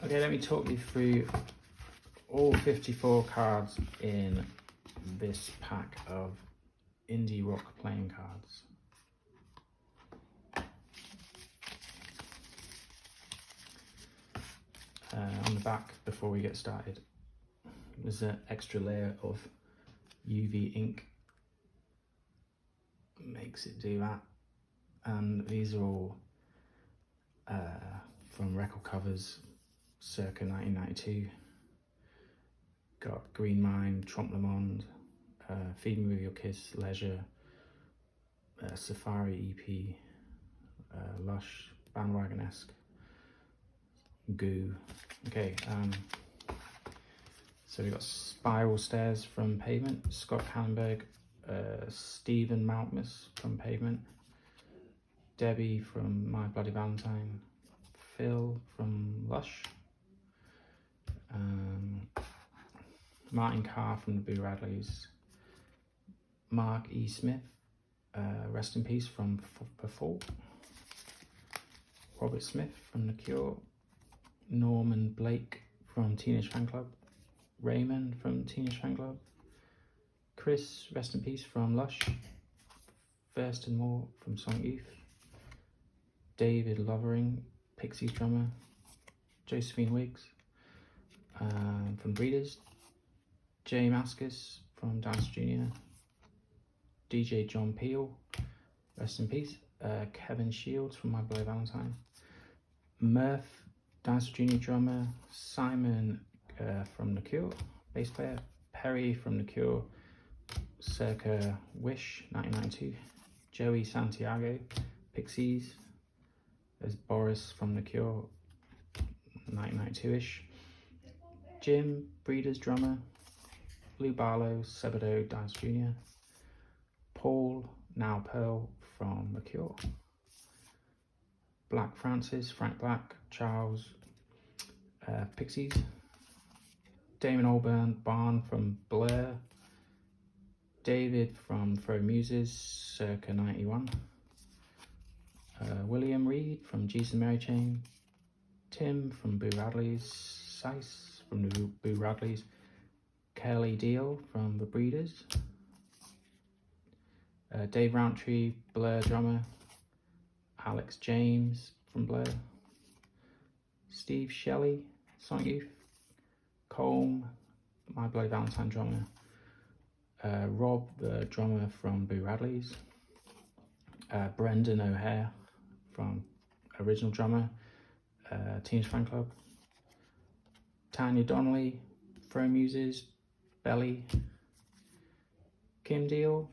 Okay, let me talk you through all 54 cards in this pack of indie rock playing cards. On the back, before we get started, there's an extra layer of UV ink. Makes it do that. And these are all from record covers circa 1992. Got Green Mind, Trompe Le Monde, Feed Me With Your Kiss, Leisure, Safari EP, Lush, Bandwagon-esque, Goo. Okay, so we've got Spiral Stairs from Pavement, Scott Kallenberg, Stephen Maltmus from Pavement, Debbie from My Bloody Valentine, Phil from Lush, Martin Carr from the Boo Radleys, Mark E. Smith, rest in peace, from Before, Robert Smith from The Cure, Norman Blake from Teenage Fanclub, Raymond from Teenage Fanclub, Chris, rest in peace, from Lush, Thurston Moore from Sonic Youth, David Lovering, Pixies drummer, Josephine Wiggs from Breeders, Jay Mascis from Dance Jr., DJ John Peel, rest in peace, Kevin Shields from My Bloody Valentine, Murph, Dance Jr. drummer, Simon from The Cure, bass player, Perry from The Cure, circa Wish, 1992, Joey Santiago, Pixies, there's Boris from The Cure, 1992-ish, Jim, Breeders drummer, Lou Barlow, Sebado, Dance Jr., Paul, now Pearl, from The Cure, Black Francis, Frank Black, Charles, Pixies, Damon Albarn, Barn from Blur, David from Throw Muses, circa 91, William Reed from Jesus and Mary Chain, Tim from Boo Radleys, Sice from the Boo Radleys, Kelly Deal from The Breeders, Dave Rountree, Blur drummer, Alex James from Blur, Steve Shelley, Sonic Youth, Colm, My Bloody Valentine drummer, Rob, the drummer from Boo Radleys, Brendan O'Hare from original drummer, Teenage Fanclub, Tanya Donnelly, Throw Muses, Belly, Kim Deal,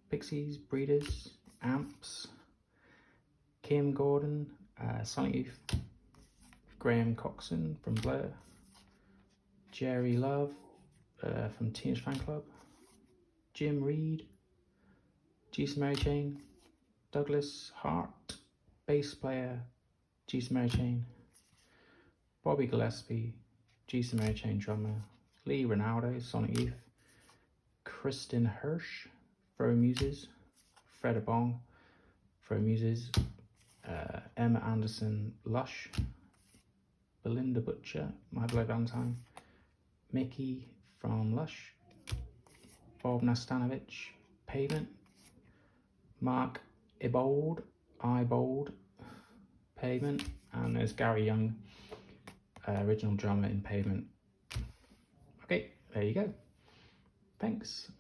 Pixies, Breeders, Amps, Kim Gordon, Sonic Youth, Graham Coxon from Blur, Jerry Love from Teenage Fanclub, Jim Reed, Jesus Mary Chain, Douglas Hart, bass player, Jesus Mary Chain, Bobby Gillespie, Jesus Mary Chain drummer, Lee Ronaldo, Sonic Youth, Kristen Hirsch, Throw Muses, Fred Abong, Throw Muses, Emma Anderson, Lush, Belinda Butcher, My Bloody Valentine, Mickey from Lush, Bob Nastanovich, Pavement, Mark Ibold, Pavement, and there's Gary Young, original drummer in Pavement. Okay, there you go. Thanks.